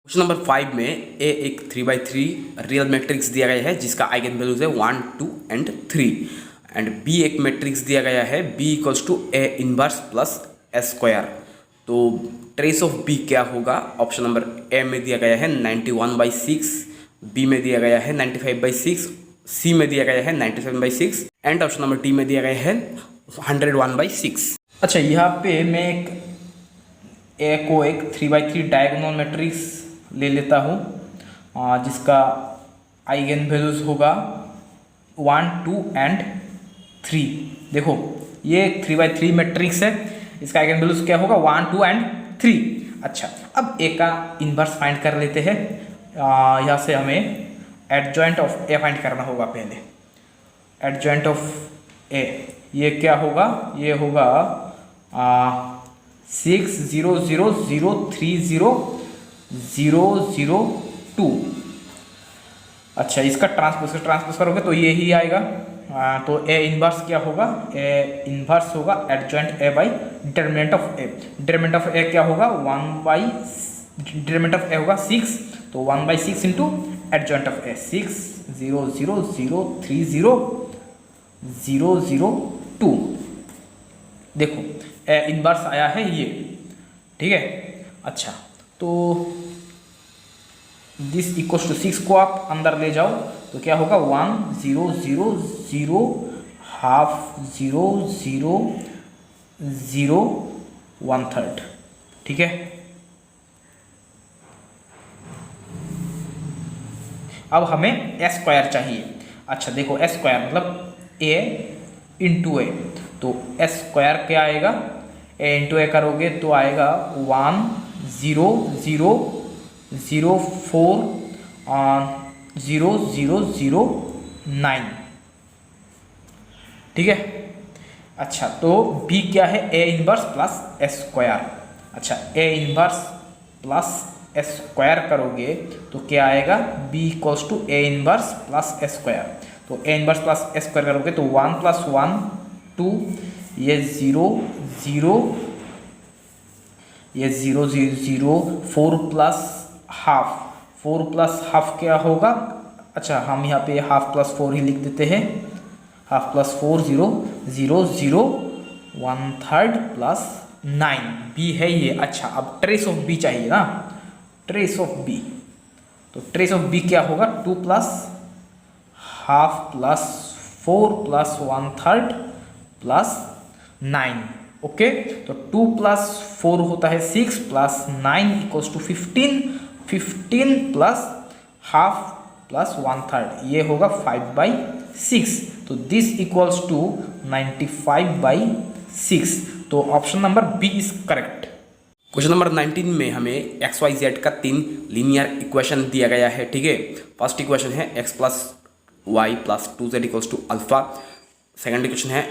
Question number 5 में ए एक 3/3 real matrix दिया गया है जिसका आइगन वैल्यूज है 1, 2 एंड 3 एंड बी एक मैट्रिक्स दिया गया है B equals to A inverse plus A square. तो ट्रेस ऑफ बी क्या होगा? ऑप्शन नंबर ए में दिया गया है 91/6, बी में दिया गया है 95/6, सी में दिया गया है 97/6 एंड ऑप्शन नंबर डी में दिया गया है 101/6। अच्छा, यहाँ पे मैं एक 3/3 डायगोनल मैट्रिक्स ले लेता हूँ जिसका आइगन वैल्यूज होगा 1, 2 एंड 3। देखो ये 3/3 मैट्रिक्स है, इसका आइगन वैल्यूज क्या होगा 1, 2 एंड 3। अच्छा, अब ए का इन्वर्स फाइंड कर लेते हैं। यहाँ से हमें एडजॉइंट ऑफ ए फाइंड करना होगा। पहले एडजॉइंट ऑफ ए ये क्या होगा? ये होगा 6 0 0 0 3 0 0 0 2। अच्छा, इसका ट्रांसपोज करोगे तो ये ही आएगा। तो ए इनवर्स क्या होगा? ए इनवर्स होगा adjoint A by determinant of A. Determinant of A क्या होगा? डिटरमिनेंट ऑफ ए होगा 6, तो 1/6 इंटू एडजॉइंट ऑफ ए 6 0 0 0 3 0 0 0 2। देखो ए इनवर्स आया है ये, ठीक है। अच्छा, तो दिस इक्वल्स टू 6 को आप अंदर ले जाओ तो क्या होगा 1 0 0 0 हाफ 0 0 0 1/3, ठीक है। अब हमें ए स्क्वायर चाहिए। अच्छा देखो, ए स्क्वायर मतलब ए इंटू ए, तो ए स्क्वायर क्या आएगा? ए इंटू ए करोगे तो आएगा 1 0 0 0 4 0 0 0 9, ठीक है। अच्छा, तो बी क्या है? A inverse plus A square. अच्छा, A inverse plus A square करोगे तो क्या आएगा? B equals to A inverse plus A square. तो A inverse plus A square करोगे तो 1 + 1 2, ये 0 0, ये 0 0 0 4 + हाफ, 4 + हाफ क्या होगा? अच्छा, हम यहाँ पे हाफ + 4 ही लिख देते हैं। हाफ + 4 0 0 0 1/3 + 9, बी है ये। अच्छा, अब ट्रेस ऑफ बी चाहिए ना, ट्रेस ऑफ बी। तो ट्रेस ऑफ बी क्या होगा? 2 + हाफ + 4 + 1/3 + 9। ओके, तो 2 + 4 होता है 6 + 9 = 15, 15 + हाफ + 1/3, ये होगा 5/6। तो दिस इक्वल्स टू 95/6। तो option number B is correct. Question number 19 में हमें एक्स वाई जेड का 3 लीनियर इक्वेशन दिया गया है, ठीक है। फर्स्ट इक्वेशन है x + y + 2z = alpha. Second equation है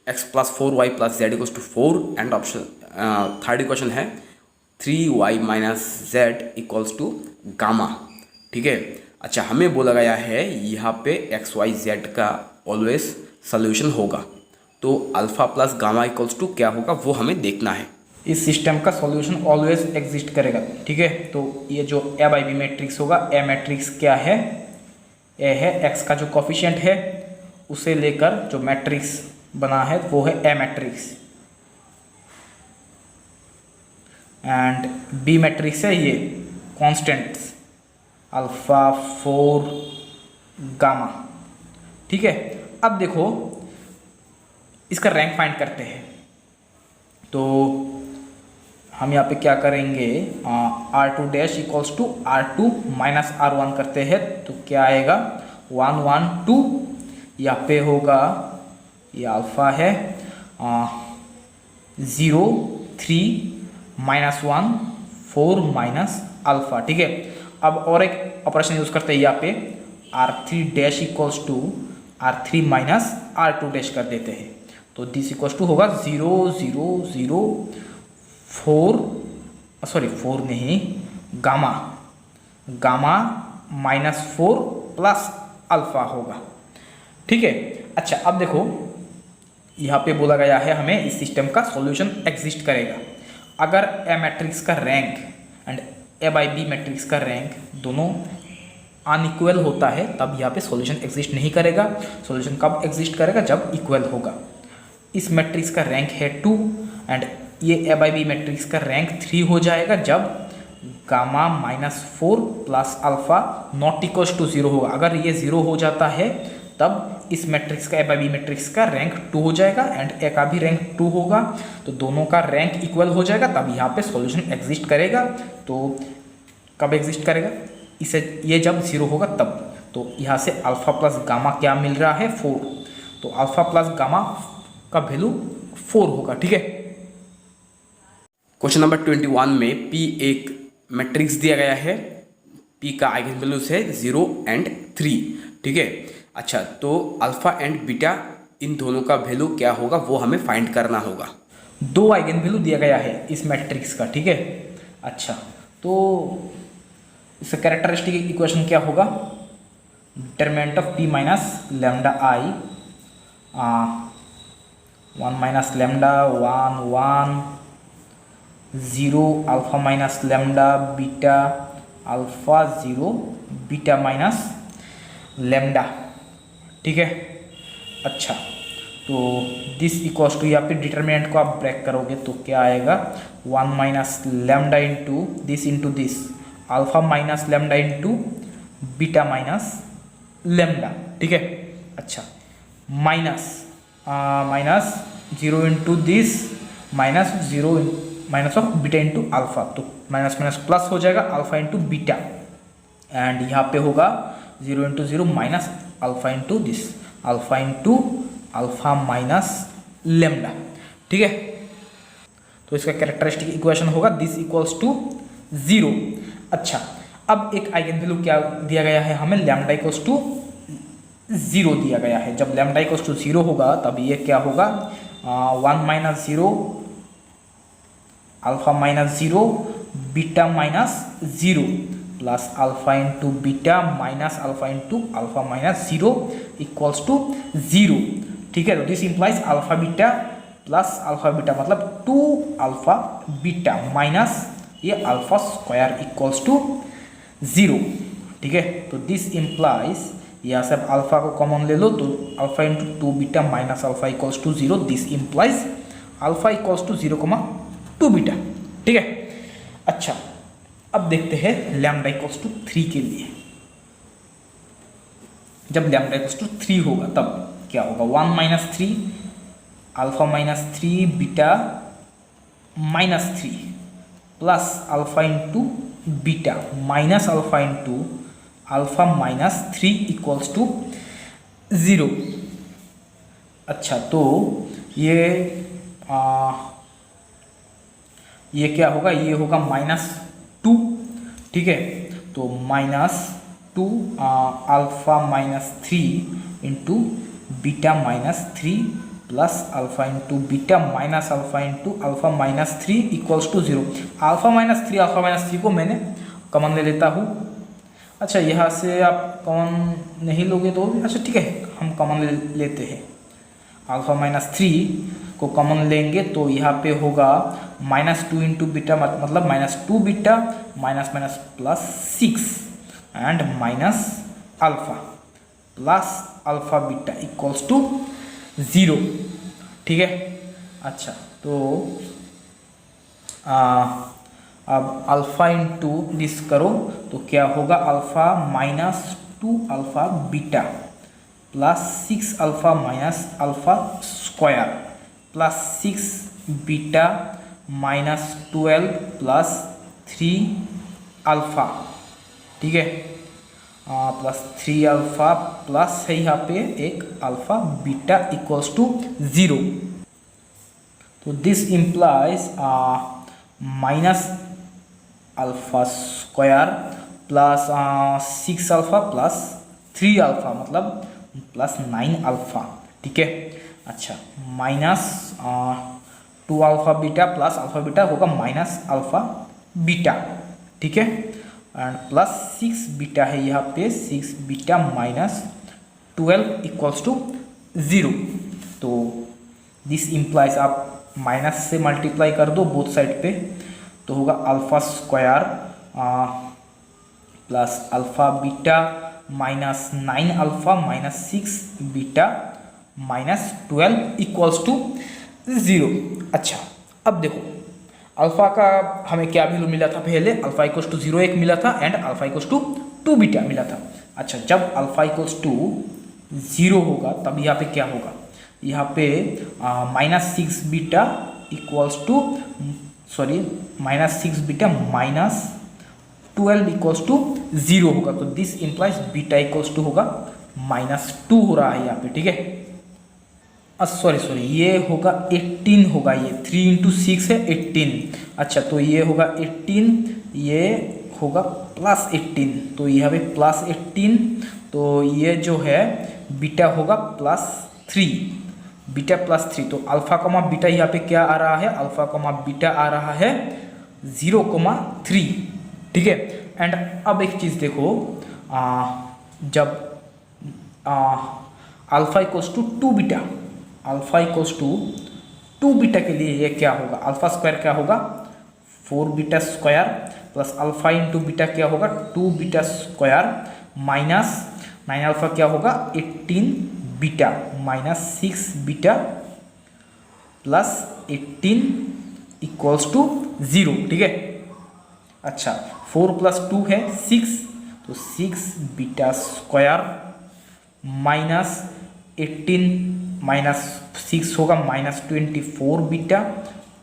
x + 4y + z = 4 and option third equation है 3y - z = गामा, ठीक है। अच्छा, हमें बोला गया है यहाँ पे एक्स वाई जेड का ऑलवेज सोल्यूशन होगा, तो अल्फा + गामा = क्या होगा वो हमें देखना है। इस सिस्टम का सॉल्यूशन ऑलवेज एग्जिस्ट करेगा, ठीक है। तो ये जो ए बाई बी मैट्रिक्स होगा, ए मैट्रिक्स क्या है? ए है एक्स का जो कोफिशिएंट है उसे लेकर जो मैट्रिक्स बना है वो है ए मैट्रिक्स, एंड बी मैट्रिक्स है ये कॉन्स्टेंट्स अल्फा 4 गामा, ठीक है। अब देखो इसका रैंक फाइंड करते हैं। तो हम यहाँ पे क्या करेंगे? R2 dash equals to R2 - R1 करते हैं तो क्या आएगा? 1 1 2, यहाँ पे होगा ये अल्फा है 0 3 -1 4 अल्फा, ठीक है। अब और एक ऑपरेशन यूज करते हैं, यहाँ पे R3 dash equals to R3 - R2 dash कर देते हैं। तो दिस इक्वल्स टू होगा 0 0 0 4 नहीं, गामा -4 प्लस अल्फा होगा, ठीक है। अच्छा, अब देखो यहाँ पे बोला गया है हमें इस सिस्टम का सॉल्यूशन एग्जिस्ट करेगा अगर ए मैट्रिक्स का rank and A by B matrix का रैंक दोनों अनइक्वल होता है तब यहाँ पे सॉल्यूशन एग्जिस्ट नहीं करेगा। सॉल्यूशन कब एग्जिस्ट करेगा? जब इक्वल होगा। इस मैट्रिक्स का रैंक है 2 एंड ये ए बाई बी मैट्रिक्स का रैंक 3 हो जाएगा जब gamma -4 plus alpha not equals to 0 होगा। अगर ये 0 हो जाता है तब इस मैट्रिक्स का ए बाई बी मैट्रिक्स का रैंक 2 हो जाएगा एंड ए का भी रैंक 2 होगा, तो दोनों का रैंक इक्वल हो जाएगा तब यहाँ पे सॉल्यूशन एग्जिस्ट करेगा। तो कब एग्जिस्ट करेगा? इसे ये जब 0 होगा तब। तो यहाँ से अल्फा प्लस गामा क्या मिल रहा है? 4। तो अल्फा प्लस गामा का वैल्यू 4 होगा। ठीक है। क्वेश्चन नंबर 21 में P एक मैट्रिक्स दिया गया है। P का आइगन वैल्यूज है 0 एंड 3। ठीक है। अच्छा, तो अल्फा एंड बीटा इन दोनों का वैल्यू क्या होगा वो हमें फाइंड करना होगा। 2 आइगन वैल्यू दिया गया है इस मैट्रिक्स का। ठीक है। अच्छा, तो इसका कैरेक्टरिस्टिक इक्वेशन क्या होगा? Determinant of P minus lambda I 1 minus lambda 1 1 0 alpha minus lambda beta alpha 0 beta minus lambda. ठीक है। अच्छा, तो दिस इक्वल्स टू यहाँ पे डिटरमिनेंट को आप ब्रेक करोगे तो क्या आएगा? 1 minus lambda into this alpha minus lambda into beta minus lambda. ठीक है। अच्छा, minus 0 into this minus 0 minus of beta into alpha, तो माइनस माइनस प्लस हो जाएगा अल्फा इंटू बीटा एंड यहाँ पे होगा 0 into 0 minus alpha into this alpha into alpha minus lambda. ठीक है। तो इसका कैरेक्टरिस्टिक इक्वेशन होगा दिस इक्वल्स टू 0। अच्छा, अब एक आइगन वैल्यू क्या दिया गया है हमें? लैम्डा इक्वल्स टू 0 दिया गया है। जब लैम्डा इक्वल्स टू 0 होगा तब ये क्या होगा? 1 minus 0 alpha minus 0 beta minus 0 plus alpha into beta minus alpha into alpha minus 0 equals to 0। ठीक है। तो this implies alpha beta plus alpha beta मतलब 2 अल्फा बीटा माइनस ये अल्फा स्क्वायर इक्वल्स टू 0। ठीक है। तो दिस इंप्लाइज यहाँ से अल्फा को कॉमन ले लो तो alpha into 2 beta minus alpha equals to 0। This implies alpha equals to 0,2 beta. ठीक है। अच्छा, अब देखते हैं लैम्डा इक्वल्स टू 3 के लिए। जब लैम्डा इक्वल्स टू 3 होगा तब क्या होगा? 1 minus 3 alpha minus 3 beta minus 3 plus alpha into beta minus alpha into alpha minus 3 equals to 0। अच्छा, तो ये क्या होगा? ये होगा -2। ठीक है। तो -2 alpha minus 3 into beta minus 3 plus alpha into beta minus alpha into alpha minus 3 equals to 0। Alpha minus 3 alpha minus 3 को मैंने कॉमन ले लेता हूँ। अच्छा, यहाँ से आप कॉमन नहीं लोगे तो अच्छा ठीक है, हम कॉमन लेते हैं। अल्फा माइनस 3 को कॉमन लेंगे तो यहाँ पे होगा -2 इंटू बीटा मतलब -2 beta minus minus plus 6 and minus alpha plus alpha beta equals to 0। ठीक है। अच्छा, तो अब अल्फा इंटू दिस करो तो क्या होगा? Alpha -2 alpha beta plus 6 alpha minus alpha square plus 6 beta minus 12 plus 3 alpha. ठीक है। प्लस 3 अल्फा प्लस है यहाँ पे एक अल्फा बीटा इक्वल्स टू 0। तो this implies minus alpha square plus 6 alpha plus 3 alpha मतलब प्लस 9 अल्फा। ठीक है। अच्छा, minus 2 alpha beta plus alpha beta होगा माइनस अल्फा बीटा। ठीक है। एंड प्लस 6 बीटा है यहाँ पे 6 बीटा माइनस 12 इक्वल्स टू 0। तो दिस इम्प्लाइज आप माइनस से मल्टीप्लाई कर दो बोथ साइड पे तो होगा alpha square plus alpha beta minus 9 alpha minus 6 beta minus 12 equals to 0। अच्छा, अब देखो अल्फ़ा का हमें क्या वैल्यू मिला था पहले, अल्फ़ा इक्वल्स टू 0 एक मिला था and alpha equals to 2 beta मिला था। अच्छा, जब अल्फ़ा इक्वल्स टू 0 होगा तब यहाँ पे क्या होगा, यहाँ पे minus 6 beta equals to minus 6 beta minus 12 equals to 0 होगा। तो this implies beta equals to होगा -2 हो रहा है यहाँ पे, ठीक है। सॉरी ये होगा 18 होगा, ये 3 इंटू 6 है 18। अच्छा, तो ये होगा 18, ये होगा प्लस 18, तो यहाँ पे प्लस 18, तो ये जो है बीटा होगा +3, बीटा +3। तो अल्फ़ा कमा बीटा यहाँ पे क्या आ रहा है, अल्फ़ा कमा बीटा आ रहा है 0,3, ठीक है। एंड अब एक चीज़ देखो, जब alpha equals to 2 beta, alpha equals to 2 beta के लिए ये क्या होगा, अल्फ़ा स्क्वायर क्या होगा 4 beta square plus alpha into beta क्या होगा 2 बीटा स्क्वायर माइनस 9 अल्फ़ा क्या होगा 18 beta minus 6 beta plus 18 equals to 0, ठीक है। अच्छा, 4 प्लस 2 है 6, तो 6 बीटा स्क्वायर माइनस 18 माइनस 6 होगा -24 बीटा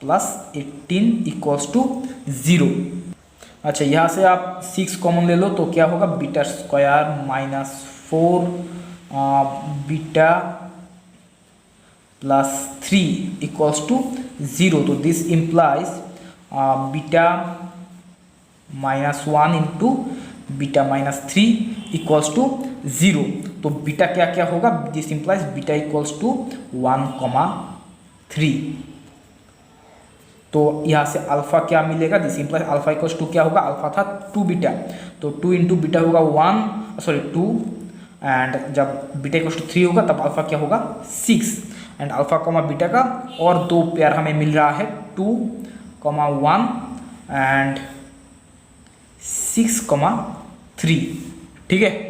प्लस 18 इक्वल्स टू 0। अच्छा, यहाँ से आप 6 कॉमन ले लो तो क्या होगा beta square -4 beta plus 3 equals to 0। तो this implies beta -1 into beta -3 equals to 0। तो बीटा क्या क्या होगा, this implies beta equals to 1,3। तो यहाँ से अल्फ़ा क्या मिलेगा, this implies alpha equals to क्या होगा, अल्फ़ा था 2 बीटा, तो 2 इंटू बीटा होगा 2, एंड जब बीटा इक्वल्स टू 3 होगा तब अल्फ़ा क्या होगा 6, एंड अल्फ़ा कमा बीटा का और 2 पेयर हमें मिल रहा है 2,1 एंड 6,3, ठीक है।